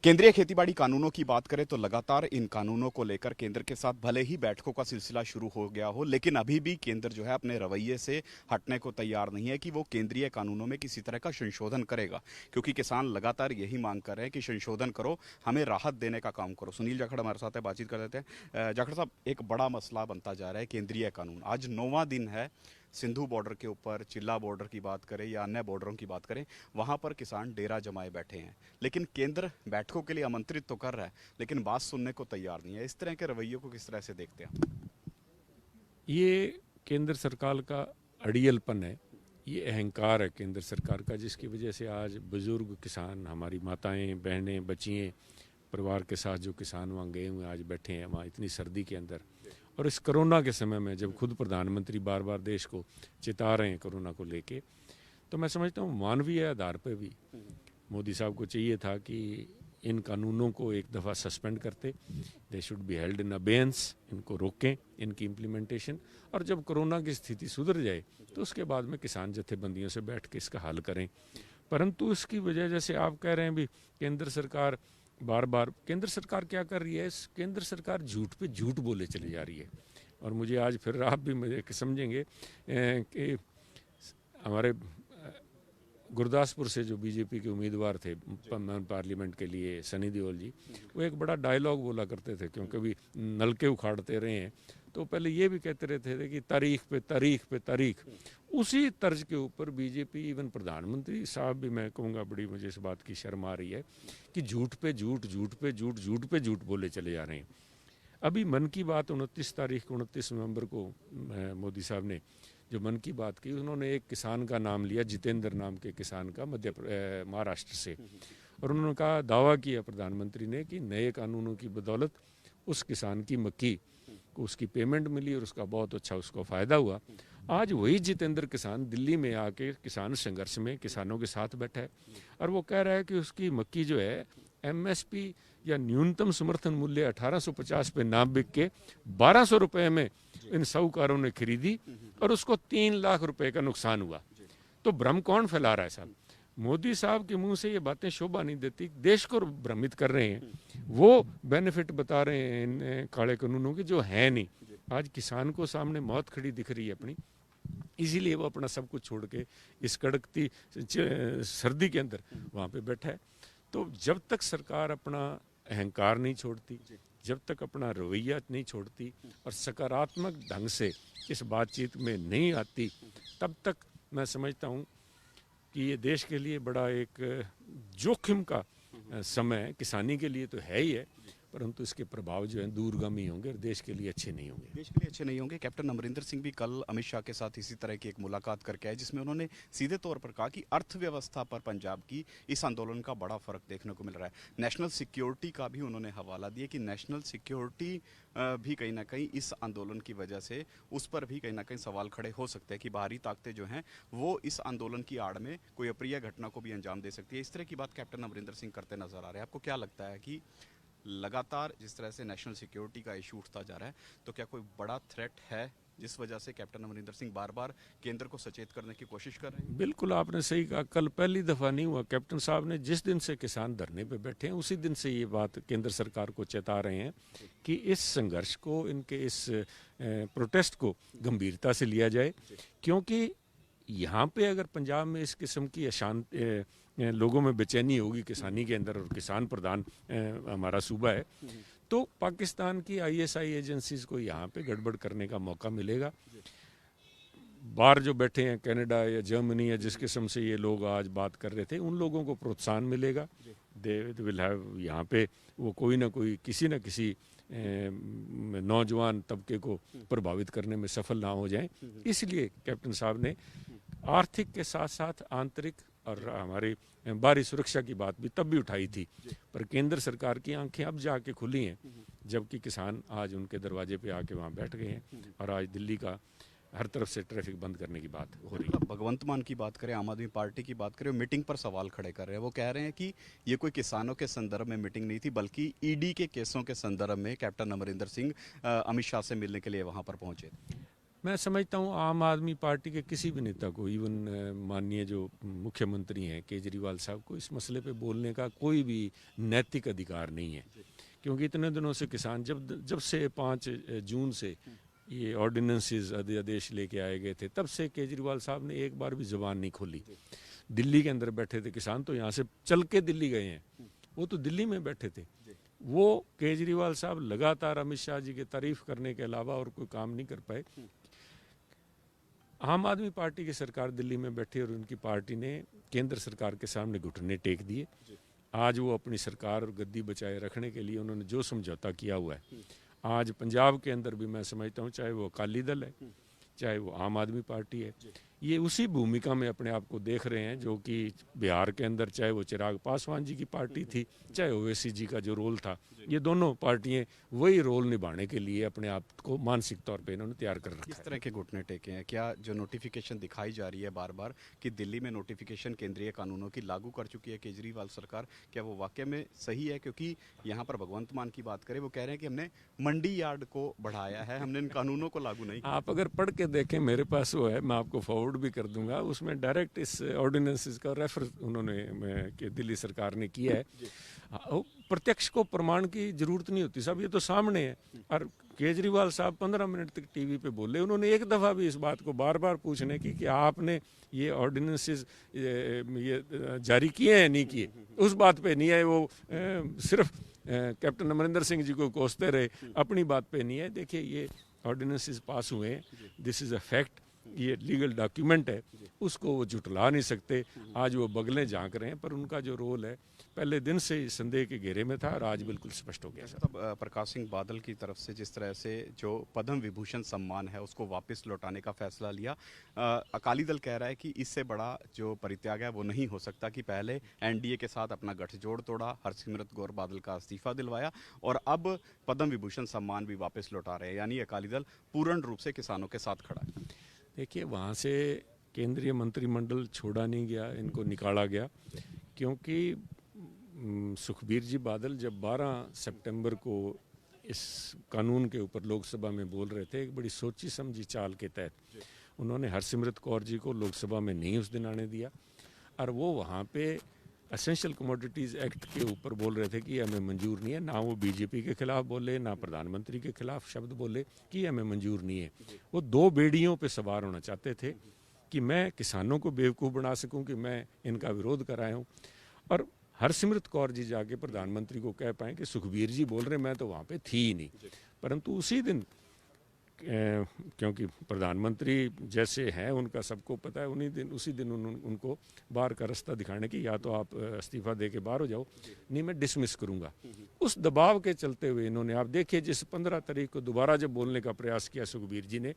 केंद्रीय खेतीबाड़ी कानूनों की बात करें तो लगातार इन कानूनों को लेकर केंद्र के साथ भले ही बैठकों का सिलसिला शुरू हो गया हो, लेकिन अभी भी केंद्र जो है अपने रवैये से हटने को तैयार नहीं है कि वो केंद्रीय कानूनों में किसी तरह का संशोधन करेगा। क्योंकि किसान लगातार यही मांग कर रहे हैं कि संशोधन करो, हमें राहत देने का काम करो। सुनील जाखड़ हमारे साथ है, बातचीत कर देते हैं। जाखड़ साहब, एक बड़ा मसला बनता जा रहा है केंद्रीय कानून। आज 9वां दिन है। सिंधु बॉर्डर के ऊपर चिल्ला बॉर्डर की बात करें या अन्य बॉर्डरों की बात करें, वहां पर किसान डेरा जमाए बैठे हैं। लेकिन केंद्र बैठकों के लिए आमंत्रित तो कर रहा है, लेकिन बात सुनने को तैयार नहीं है। इस तरह के रवैयों को किस तरह से देखते हैं? ये केंद्र सरकार का अड़ियलपन है, ये अहंकार है केंद्र सरकार का, जिसकी वजह से आज बुजुर्ग किसान, हमारी माताएं, बहनें, बच्चियाँ, परिवार के साथ जो किसान वहाँ गए हुए आज बैठे हैं वहाँ इतनी सर्दी के अंदर, और इस कोरोना के समय में जब खुद प्रधानमंत्री बार बार देश को चेता रहे हैं कोरोना को लेके, तो मैं समझता हूँ मानवीय आधार पर भी मोदी साहब को चाहिए था कि इन कानूनों को एक दफ़ा सस्पेंड करते, they should be held in abeyance, इनको रोकें, इनकी इम्प्लीमेंटेशन, और जब कोरोना की स्थिति सुधर जाए तो उसके बाद में किसान जथेबंदियों से बैठ के इसका हल करें। परंतु इसकी वजह, जैसे आप कह रहे हैं भी, केंद्र सरकार बार बार, केंद्र सरकार क्या कर रही है, केंद्र सरकार झूठ पे झूठ बोले चली जा रही है। और मुझे आज फिर आप भी मुझे समझेंगे कि हमारे गुरदासपुर से जो बीजेपी के उम्मीदवार थे पार्लियामेंट के लिए, सनी देओल जी, वो एक बड़ा डायलॉग बोला करते थे, क्योंकि भी नलके उखाड़ते रहे हैं, तो पहले ये भी कहते रहते थे कि तारीख पे तारीख पे तारीख। उसी तर्ज के ऊपर बीजेपी, इवन प्रधानमंत्री साहब भी, मैं कहूँगा बड़ी मुझे इस बात की शर्म आ रही है कि झूठ पे झूठ, झूठ पे झूठ, झूठ पे झूठ बोले चले जा रहे हैं। अभी मन की बात 29 तारीख को, 29 नवंबर को मोदी साहब ने जो मन की बात की, उन्होंने एक किसान का नाम लिया, जितेंद्र नाम के किसान का, महाराष्ट्र से, और उन्होंने कहा, दावा किया प्रधानमंत्री ने कि नए कानूनों की बदौलत उस किसान की मक्की को उसकी पेमेंट मिली और उसका बहुत अच्छा उसको फ़ायदा हुआ। आज वही जितेंद्र किसान दिल्ली में आके किसान संघर्ष में किसानों के साथ बैठा है, और वो कह रहा है कि उसकी मक्की जो है एमएसपी या न्यूनतम समर्थन मूल्य 1850 पे ना बिक के 1200 रुपये में इन साहूकारों ने खरीदी, और उसको 3 लाख रुपए का नुकसान हुआ। तो भ्रम कौन फैला रहा है साहब? मोदी साहब के मुंह से ये बातें शोभा नहीं देती, देश को भ्रमित कर रहे हैं। वो बेनिफिट बता रहे हैं इन काले कानूनों की, जो है नहीं। आज किसान को सामने मौत खड़ी दिख रही है अपनी, इसीलिए वो अपना सब कुछ छोड़ के इस कड़कती सर्दी के अंदर वहाँ पे बैठा है। तो जब तक सरकार अपना अहंकार नहीं छोड़ती, जब तक अपना रवैया नहीं छोड़ती और सकारात्मक ढंग से इस बातचीत में नहीं आती, तब तक मैं समझता हूँ कि ये देश के लिए बड़ा एक जोखिम का समय, किसानी के लिए तो है ही है, परंतु इसके प्रभाव जो हैं दूरगामी होंगे और देश के लिए अच्छे नहीं होंगे। देश के लिए अच्छे नहीं होंगे। कैप्टन अमरिंदर सिंह भी कल अमित शाह के साथ इसी तरह की एक मुलाकात करके आए, जिसमें उन्होंने सीधे तौर पर कहा कि अर्थव्यवस्था पर पंजाब की इस आंदोलन का बड़ा फर्क देखने को मिल रहा है। नेशनल सिक्योरिटी का भी उन्होंने हवाला दिया कि नेशनल सिक्योरिटी भी कहीं ना कहीं इस आंदोलन की वजह से उस पर भी कहीं ना कहीं सवाल खड़े हो सकते हैं कि बाहरी ताकतें जो हैं वो इस आंदोलन की आड़ में कोई अप्रिय घटना को भी अंजाम दे सकती है। इस तरह की बात कैप्टन अमरिंदर सिंह करते नजर आ रहे हैं। आपको क्या लगता है कि लगातार जिस तरह से नेशनल सिक्योरिटी का इशू उठता जा रहा है, तो क्या कोई बड़ा थ्रेट है जिस वजह से कैप्टन अमरिंदर सिंह बार बार केंद्र को सचेत करने की कोशिश कर रहे हैं? बिल्कुल आपने सही कहा, कल पहली दफ़ा नहीं हुआ। कैप्टन साहब ने जिस दिन से किसान धरने पे बैठे हैं उसी दिन से ये बात केंद्र सरकार को चेता रहे हैं कि इस संघर्ष को, इनके इस प्रोटेस्ट को गंभीरता से लिया जाए, क्योंकि यहाँ पे अगर पंजाब में इस किस्म की अशांति, लोगों में बेचैनी होगी किसानी के अंदर, और किसान प्रधान हमारा सूबा है, तो पाकिस्तान की आईएसआई एजेंसीज को यहाँ पे गड़बड़ करने का मौका मिलेगा। बाहर जो बैठे हैं कनाडा या जर्मनी या जिस किस्म से ये लोग आज बात कर रहे थे, उन लोगों को प्रोत्साहन मिलेगा। दे विल हैव, यहाँ पे वो कोई ना कोई, किसी न किसी नौजवान तबके को प्रभावित करने में सफल ना हो जाएं। इसलिए कैप्टन साहब ने आर्थिक के साथ साथ आंतरिक और हमारी बाहरी सुरक्षा की बात भी तब भी उठाई थी, पर केंद्र सरकार की आंखें अब जाके खुली हैं, जबकि किसान आज उनके दरवाजे पे आके वहाँ बैठ गए हैं, और आज दिल्ली का हर तरफ से ट्रैफिक बंद करने की बात हो रही है। भगवंत मान की बात करें, आम आदमी पार्टी की बात करें, मीटिंग पर सवाल खड़े कर रहे हैं। वो कह रहे हैं कि ये कोई किसानों के संदर्भ में मीटिंग नहीं थी, बल्कि ईडी के केसों के संदर्भ में कैप्टन अमरिंदर सिंह अमित शाह से मिलने के लिए वहां पर पहुंचे। मैं समझता हूँ आम आदमी पार्टी के किसी भी नेता को, इवन माननीय जो मुख्यमंत्री हैं केजरीवाल साहब को, इस मसले पे बोलने का कोई भी नैतिक अधिकार नहीं है। क्योंकि इतने दिनों से किसान जब से 5 जून से ये ऑर्डिनेंसेस अध्यादेश लेके आए गए थे, तब से केजरीवाल साहब ने एक बार भी जुबान नहीं खोली। दिल्ली के अंदर बैठे थे किसान, तो यहाँ से चल के दिल्ली गए हैं, वो तो दिल्ली में बैठे थे। वो केजरीवाल साहब लगातार अमित शाह जी की तारीफ करने के अलावा और कोई काम नहीं कर पाए। आम आदमी पार्टी की सरकार दिल्ली में बैठी और उनकी पार्टी ने केंद्र सरकार के सामने घुटने टेक दिए। आज वो अपनी सरकार और गद्दी बचाए रखने के लिए उन्होंने जो समझौता किया हुआ है, आज पंजाब के अंदर भी मैं समझता हूँ, चाहे वो अकाली दल है चाहे वो आम आदमी पार्टी है, ये उसी भूमिका में अपने आप को देख रहे हैं जो कि बिहार के अंदर चाहे वो चिराग पासवान जी की पार्टी थी, चाहे ओवैसी जी का जो रोल था, ये दोनों पार्टियां वही रोल निभाने के लिए अपने आप को मानसिक तौर पे इन्होंने तैयार कर रखा है। किस तरह के घुटने टेके हैं? क्या जो नोटिफिकेशन दिखाई जा रही है बार बार कि दिल्ली में नोटिफिकेशन केंद्रीय कानूनों की लागू कर चुकी है केजरीवाल सरकार, क्या वो वाकई में सही है? क्योंकि यहाँ पर भगवंत मान की बात करें, वो कह रहे हैं कि हमने मंडी यार्ड को बढ़ाया है, हमने इन कानूनों को लागू नहीं किया। आप अगर पढ़ के देखें, मेरे पास वो है, मैं आपको फॉरवर्ड भी कर दूंगा, उसमें डायरेक्ट इस ऑर्डिनेंसेस का रेफर उन्होंने दिल्ली सरकार ने किया है। प्रत्यक्ष को प्रमाण की जरूरत नहीं होती साहब, ये तो सामने है। और केजरीवाल साहब 15 मिनट तक टीवी पे बोले, उन्होंने एक दफ़ा भी इस बात को बार बार पूछने की कि आपने ये ऑर्डिनेंसेस ये जारी किए हैं नहीं किए, उस बात पे नहीं है। वो सिर्फ कैप्टन अमरिंदर सिंह जी को कोसते रहे, अपनी बात पे नहीं है। देखिए ये ऑर्डिनेंसेस पास हुए हैं, दिस इज़ अ फैक्ट, ये लीगल डॉक्यूमेंट है, उसको वो जुटला नहीं सकते। आज वो बगलें झांक रहे हैं, पर उनका जो रोल है पहले दिन से ही संदेह के घेरे में था और आज बिल्कुल स्पष्ट हो गया। तब प्रकाश सिंह बादल की तरफ से जिस तरह से जो पद्म विभूषण सम्मान है उसको वापस लौटाने का फैसला लिया, अकाली दल कह रहा है कि इससे बड़ा जो परित्याग है वो नहीं हो सकता कि पहले एनडीए के साथ अपना गठजोड़ तोड़ा, हरसिमरत कौर बादल का इस्तीफा दिलवाया और अब पद्म विभूषण सम्मान भी वापस लौटा रहे हैं, यानी अकाली दल पूर्ण रूप से किसानों के साथ खड़ा है। देखिए वहाँ से केंद्रीय मंत्रिमंडल छोड़ा नहीं गया, इनको निकाला गया, क्योंकि सुखबीर जी बादल जब 12 सितंबर को इस कानून के ऊपर लोकसभा में बोल रहे थे, एक बड़ी सोची समझी चाल के तहत उन्होंने हरसिमरत कौर जी को लोकसभा में नहीं उस दिन आने दिया और वो वहाँ पे एसेंशियल कमोडिटीज़ एक्ट के ऊपर बोल रहे थे कि हमें मंजूर नहीं है। ना वो बीजेपी के खिलाफ बोले, ना प्रधानमंत्री के खिलाफ शब्द बोले कि हमें मंजूर नहीं है। वो 2 बेड़ियों पे सवार होना चाहते थे कि मैं किसानों को बेवकूफ़ बना सकूं कि मैं इनका विरोध कराया हूँ, और हरसिमरत कौर जी जाके प्रधानमंत्री को कह पाएँ कि सुखबीर जी बोल रहे, मैं तो वहाँ पे थी ही नहीं। परंतु उसी दिन क्योंकि प्रधानमंत्री जैसे हैं उनका सबको पता है, उसी दिन उनको बाहर का रास्ता दिखाने की, या तो आप इस्तीफा दे के बाहर हो जाओ, नहीं मैं डिसमिस करूंगा। उस दबाव के चलते हुए इन्होंने, आप देखिए जिस 15 तारीख को दोबारा जब बोलने का प्रयास किया सुखबीर जी ने,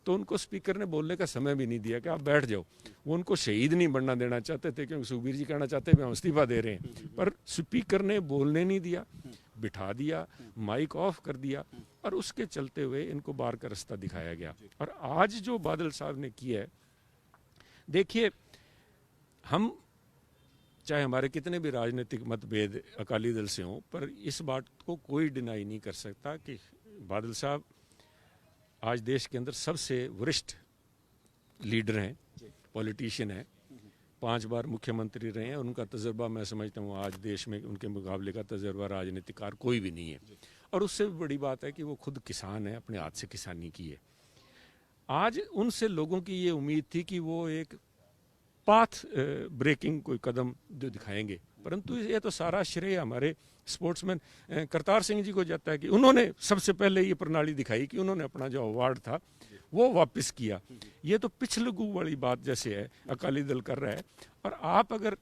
तो उनको स्पीकर ने बोलने का समय भी नहीं दिया कि आप बैठ जाओ। वो उनको शहीद नहीं बनना देना चाहते थे, क्योंकि सुखबीर जी कहना चाहते हैं हम इस्तीफा दे रहे हैं, पर स्पीकर ने बोलने नहीं दिया, बिठा दिया, माइक ऑफ कर दिया, और उसके चलते हुए इनको बाहर का रास्ता दिखाया गया। और आज जो बादल साहब ने किया है, देखिए हम चाहे हमारे कितने भी राजनीतिक मतभेद अकाली दल से हों, पर इस बात को कोई डिनाई नहीं कर सकता कि बादल साहब आज देश के अंदर सबसे वरिष्ठ लीडर हैं, पॉलिटिशियन हैं, 5 बार मुख्यमंत्री रहे हैं। उनका तजर्बा मैं समझता हूँ आज देश में उनके मुकाबले का तजर्बा राजनीतिकार कोई भी नहीं है। और उससे भी बड़ी बात है कि वो खुद किसान है, अपने हाथ से किसानी की है। आज उनसे लोगों की ये उम्मीद थी कि वो एक पाथ ब्रेकिंग कोई कदम जो दिखाएंगे, परंतु ये तो सारा श्रेय हमारे स्पोर्ट्समैन करतार सिंह जी को जाता है कि उन्होंने सबसे पहले ये प्रणाली दिखाई कि उन्होंने अपना जो अवार्ड था वो वापस किया। ये तो पिछलगू वाली बात जैसे है अकाली दल कर रहा है। और आप अगर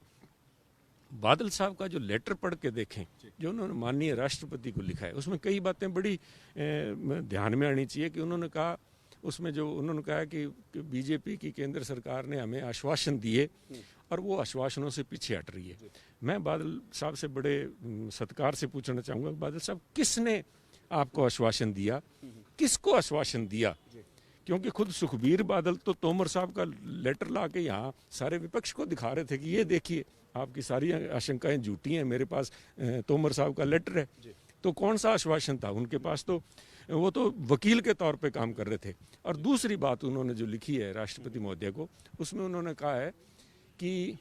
बादल साहब का जो लेटर पढ़ के देखें जो उन्होंने माननीय राष्ट्रपति को लिखा है, उसमें कई बातें बड़ी ध्यान में आनी चाहिए। कि उन्होंने कहा, उसमें जो उन्होंने कहा कि बीजेपी की केंद्र सरकार ने हमें आश्वासन दिए और वो आश्वासनों से पीछे हट रही है। मैं बादल साहब से बड़े सत्कार से पूछना चाहूँगा, बादल साहब किसने आपको आश्वासन दिया, किसको आश्वासन दिया? क्योंकि खुद सुखबीर बादल तो तोमर साहब का लेटर ला के यहाँ सारे विपक्ष को दिखा रहे थे कि ये देखिए आपकी सारी आशंकाएं झूठी हैं, मेरे पास तोमर साहब का लेटर है। तो कौन सा आश्वासन था उनके पास? तो वो तो वकील के तौर पे काम कर रहे थे। और दूसरी बात उन्होंने जो लिखी है राष्ट्रपति महोदय को, उसमें उन्होंने कहा है कि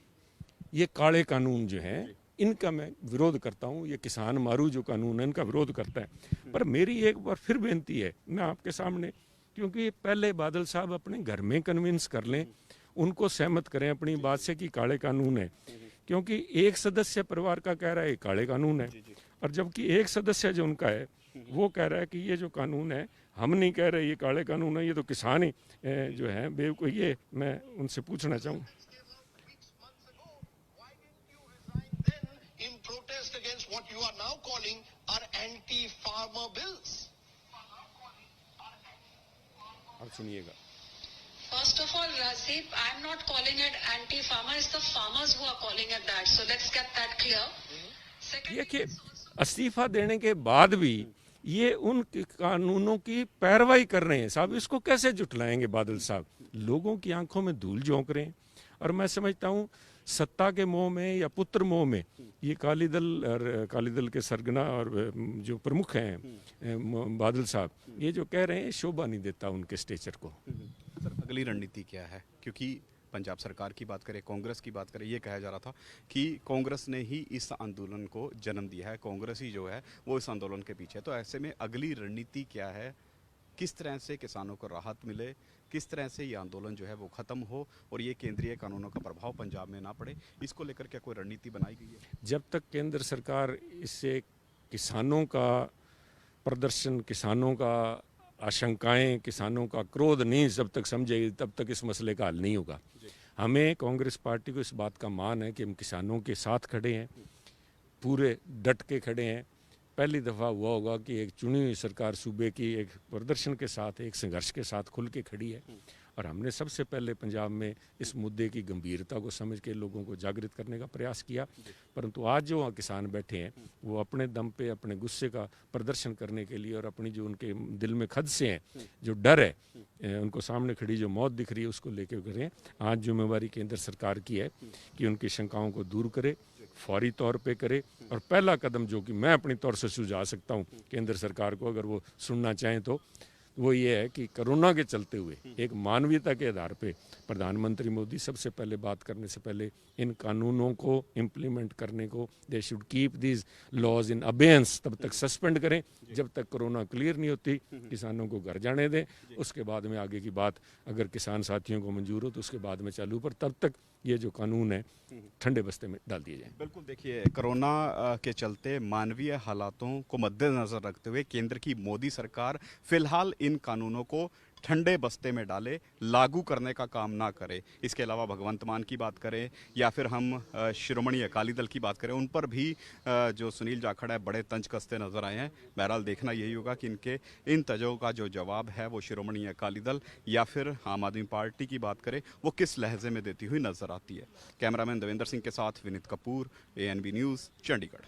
ये काले कानून जो हैं इनका मैं विरोध करता हूँ, ये किसान मारू जो कानून है इनका विरोध करता है। पर मेरी एक बार फिर बेनती है मैं आपके सामने, क्योंकि पहले बादल साहब अपने घर में कन्विंस कर लें, उनको सहमत करें अपनी बात से कि काले कानून है, क्योंकि एक सदस्य परिवार का कह रहा है काले कानून है, और जबकि एक सदस्य जो उनका है वो कह रहा है कि ये जो कानून है हम नहीं कह रहे ये काले कानून है, ये तो किसान ही जो है बेवकूफ़। ये मैं उनसे पूछना चाहूँ। In protest against what you are now calling are anti-farmer bills. अब सुनिएगा। First of all, Rasif, I'm not calling it anti-farmer. It's the farmers who are calling it that. So let's get that clear. ये कि इस्तीफा देने के बाद भी ये उन कानूनों की पैरवाई कर रहे हैं साहब, इसको कैसे जुटलाएंगे बादल साहब? लोगों की आंखों में धूल झोंक रहे हैं। और मैं समझता हूँ सत्ता के मोह में या पुत्र मोह में ये अकाली दल के सरगना और जो प्रमुख हैं बादल साहब, ये जो कह रहे हैं शोभा नहीं देता उनके स्टेचर को। सर अगली रणनीति क्या है? क्योंकि पंजाब सरकार की बात करें, कांग्रेस की बात करें, ये कहा जा रहा था कि कांग्रेस ने ही इस आंदोलन को जन्म दिया है, कांग्रेस ही जो है वो इस आंदोलन के पीछे है। तो ऐसे में अगली रणनीति क्या है? किस तरह से किसानों को राहत मिले, किस तरह से ये आंदोलन जो है वो ख़त्म हो और ये केंद्रीय कानूनों का प्रभाव पंजाब में ना पड़े, इसको लेकर क्या कोई रणनीति बनाई गई है? जब तक केंद्र सरकार इससे किसानों का प्रदर्शन, किसानों का आशंकाएं, किसानों का क्रोध नहीं जब तक समझेगी तब तक इस मसले का हल नहीं होगा। हमें कांग्रेस पार्टी को इस बात का मान है कि हम किसानों के साथ खड़े हैं, पूरे डट के खड़े हैं। पहली दफ़ा हुआ होगा कि एक चुनी हुई सरकार सूबे की एक प्रदर्शन के साथ, एक संघर्ष के साथ खुल के खड़ी है, और हमने सबसे पहले पंजाब में इस मुद्दे की गंभीरता को समझ के लोगों को जागृत करने का प्रयास किया। परंतु आज जो वहाँ किसान बैठे हैं वो अपने दम पे अपने गुस्से का प्रदर्शन करने के लिए और अपनी जो उनके दिल में खदशे हैं, जो डर है, उनको सामने खड़ी जो मौत दिख रही है उसको लेके करें। आज जिम्मेवारी केंद्र सरकार की है कि उनकी शंकाओं को दूर करे, फौरी तौर पे करे। और पहला कदम जो कि मैं अपनी तौर से सुझा सकता हूँ केंद्र सरकार को, अगर वो सुनना चाहें तो, वो ये है कि कोरोना के चलते हुए एक मानवीयता के आधार पे प्रधानमंत्री मोदी सबसे पहले बात करने से पहले इन कानूनों को इम्प्लीमेंट करने को, they should keep these laws in abeyance, तब तक सस्पेंड करें जब तक कोरोना क्लियर नहीं होती, किसानों को घर जाने दें। उसके बाद में आगे की बात अगर किसान साथियों को मंजूर हो तो उसके बाद में चालू, पर तब तक ये जो कानून है ठंडे बस्ते में डाल दिए जाए। बिल्कुल, देखिए कोरोना के चलते मानवीय हालातों को मद्देनजर रखते हुए केंद्र की मोदी सरकार फिलहाल इन कानूनों को ठंडे बस्ते में डाले, लागू करने का काम ना करे। इसके अलावा भगवंत मान की बात करें या फिर हम शिरोमणि अकाली दल की बात करें, उन पर भी जो सुनील जाखड़ है बड़े तंज कसते नजर आए हैं। बहरहाल देखना यही होगा कि इनके इन तंजों का जो जवाब है वो शिरोमणि अकाली दल या फिर आम आदमी पार्टी की बात करें वो किस लहजे में देती हुई नजर आती है। कैमरामैन देवेंद्र सिंह के साथ विनीत कपूर, ANB न्यूज़, चंडीगढ़।